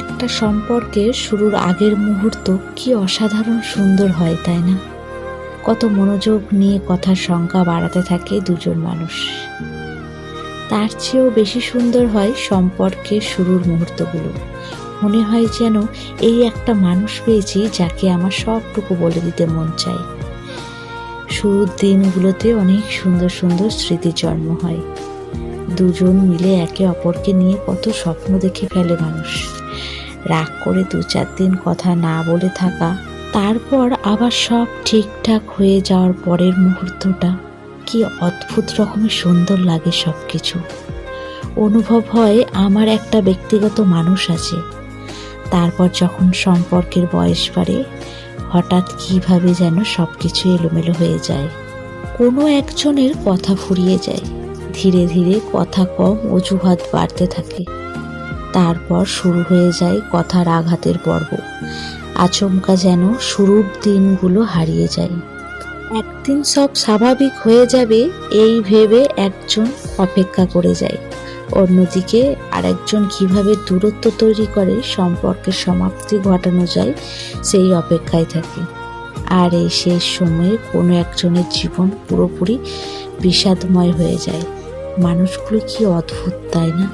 একটা সম্পর্কের শুরুর আগের মুহূর্ত কি অসাধারণ সুন্দর হয়, তাই না? কত মনোযোগ নিয়ে কথার সংখ্যা বাড়াতে থাকে দুজন মানুষ। তার চেয়েও বেশি সুন্দর হয় সম্পর্কের শুরুর মুহূর্তগুলো। মনে হয় যেন এই একটা মানুষ পেয়েছি যাকে আমার সবটুকু বলে দিতে মন চায়। শুরুর দিনগুলোতে অনেক সুন্দর সুন্দর স্মৃতি জন্ম হয়। দুজন মিলে একে অপরকে নিয়ে কত স্বপ্ন দেখে ফেলে মানুষ। রাগ করে 2-4 দিন কথা না বলে থাকা, তারপর আবার সব ঠিকঠাক হয়ে যাওয়ার পরের মুহূর্তটা কি অদ্ভুত রকমের সুন্দর লাগে। সব কিছু অনুভব হয় আমার একটা ব্যক্তিগত মানুষ আছে। তারপর যখন সম্পর্কের বয়স বাড়ে, হঠাৎ কিভাবে যেন সব কিছু এলোমেলো হয়ে যায়। কোনো একজনের কথা ফুরিয়ে যায়, ধীরে ধীরে কথা কম, অজুহাত বাড়তে থাকে। তারপর শুরু হয়ে যায় কথার আঘাতের পর্ব। আচমকা যেন শুরুর দিনগুলো হারিয়ে যায়। একদিন সব স্বাভাবিক হয়ে যাবে এই ভেবে একজন অপেক্ষা করে যায়, অন্যদিকে আরেকজন কিভাবে দূরত্ব তৈরি করে সম্পর্কের সমাপ্তি ঘটানো যায় সেই অপেক্ষায় থাকে। আর এই শেষ সময়ে কোনো একজনের জীবন পুরোপুরি বিষাদময় হয়ে যায়। মানুষগুলো কি অদ্ভুত, তাই না?